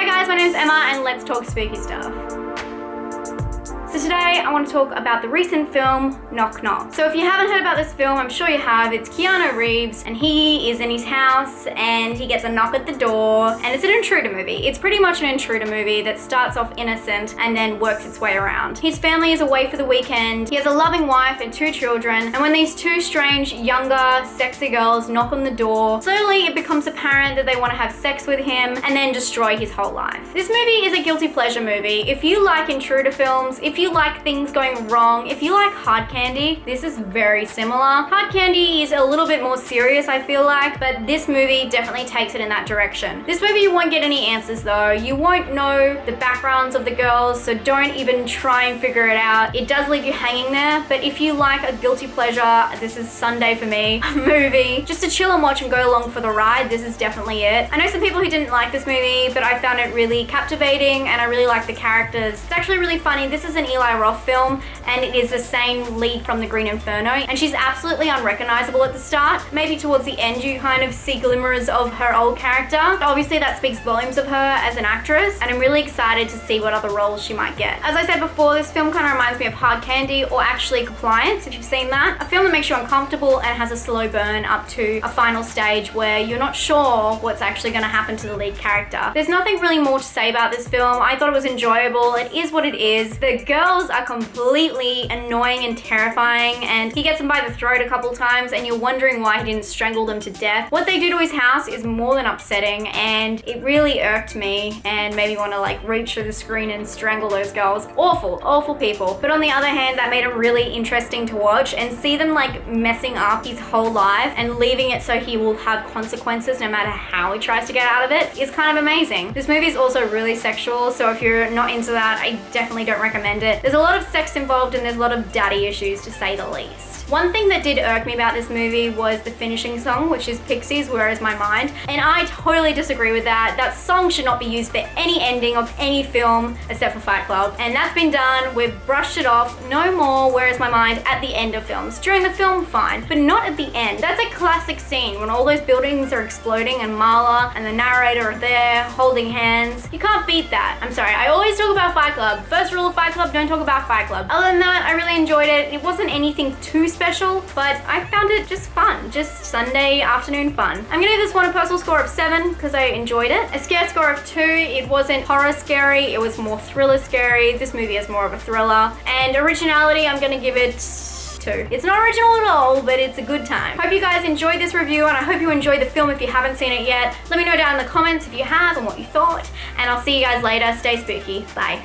Hi guys, my name is Emma and let's talk spooky stuff. So today I want to talk about the recent film, Knock Knock. So if you haven't heard about this film, I'm sure you have. It's Keanu Reeves and he is in his house and he gets a knock at the door and it's an intruder movie. It's pretty much an intruder movie that starts off innocent and then works its way around. His family is away for the weekend. He has a loving wife and 2 children, and when these 2 strange, younger, sexy girls knock on the door, slowly it becomes apparent that they want to have sex with him and then destroy his whole life. This movie is a guilty pleasure movie. If you like intruder films, if you like things going wrong, if you like hard candy, this is very similar. Hard candy is a little bit more serious, I feel like, but this movie definitely takes it in that direction. This movie, you won't get any answers though. You won't know the backgrounds of the girls, so don't even try and figure it out. It does leave you hanging there, but if you like a guilty pleasure, this is Sunday for me, movie, just to chill and watch and go along for the ride, this is definitely it. I know some people who didn't like this movie, but I found it really captivating and I really like the characters. It's actually really funny. This is an Eli Roth film and it is the same lead from The Green Inferno, and she's absolutely unrecognizable at the start. Maybe towards the end you kind of see glimmers of her old character. Obviously that speaks volumes of her as an actress, and I'm really excited to see what other roles she might get. As I said before, this film kind of reminds me of Hard Candy, or actually Compliance, if you've seen that. A film that makes you uncomfortable and has a slow burn up to a final stage where you're not sure what's actually going to happen to the lead character. There's nothing really more to say about this film. I thought it was enjoyable. It is what it is. The girls are completely annoying and terrifying, and he gets them by the throat a couple times and you're wondering why he didn't strangle them to death. What they do to his house is more than upsetting, and it really irked me and made me want to like reach through the screen and strangle those girls. Awful people. But on the other hand, that made it really interesting to watch and see them like messing up his whole life and leaving it so he will have consequences no matter how he tries to get out of it is kind of amazing. This movie is also really sexual, so if you're not into that, I definitely don't recommend it. There's a lot of sex involved and there's a lot of daddy issues, to say the least. One thing that did irk me about this movie was the finishing song, which is Pixies, Where Is My Mind? And I totally disagree with that. That song should not be used for any ending of any film except for Fight Club. And that's been done. We've brushed it off. No more Where Is My Mind at the end of films. During the film, fine, but not at the end. That's a classic scene when all those buildings are exploding and Marla and the narrator are there holding hands. You can't beat that. I'm sorry, I always talk about Fight Club. First rule of Fight Club, don't talk about Fight Club. Other than that, I really enjoyed it. It wasn't anything too special, but I found it just fun, just Sunday afternoon fun. I'm gonna give this one a personal score of 7 because I enjoyed it. A scare score of 2. It wasn't horror scary, it was more thriller scary. This movie is more of a thriller. And originality, I'm gonna give it 2. It's not original at all, but it's a good time. Hope you guys enjoyed this review, and I hope you enjoyed the film if you haven't seen it yet. Let me know down in the comments if you have and what you thought, and I'll see you guys later. Stay spooky. Bye.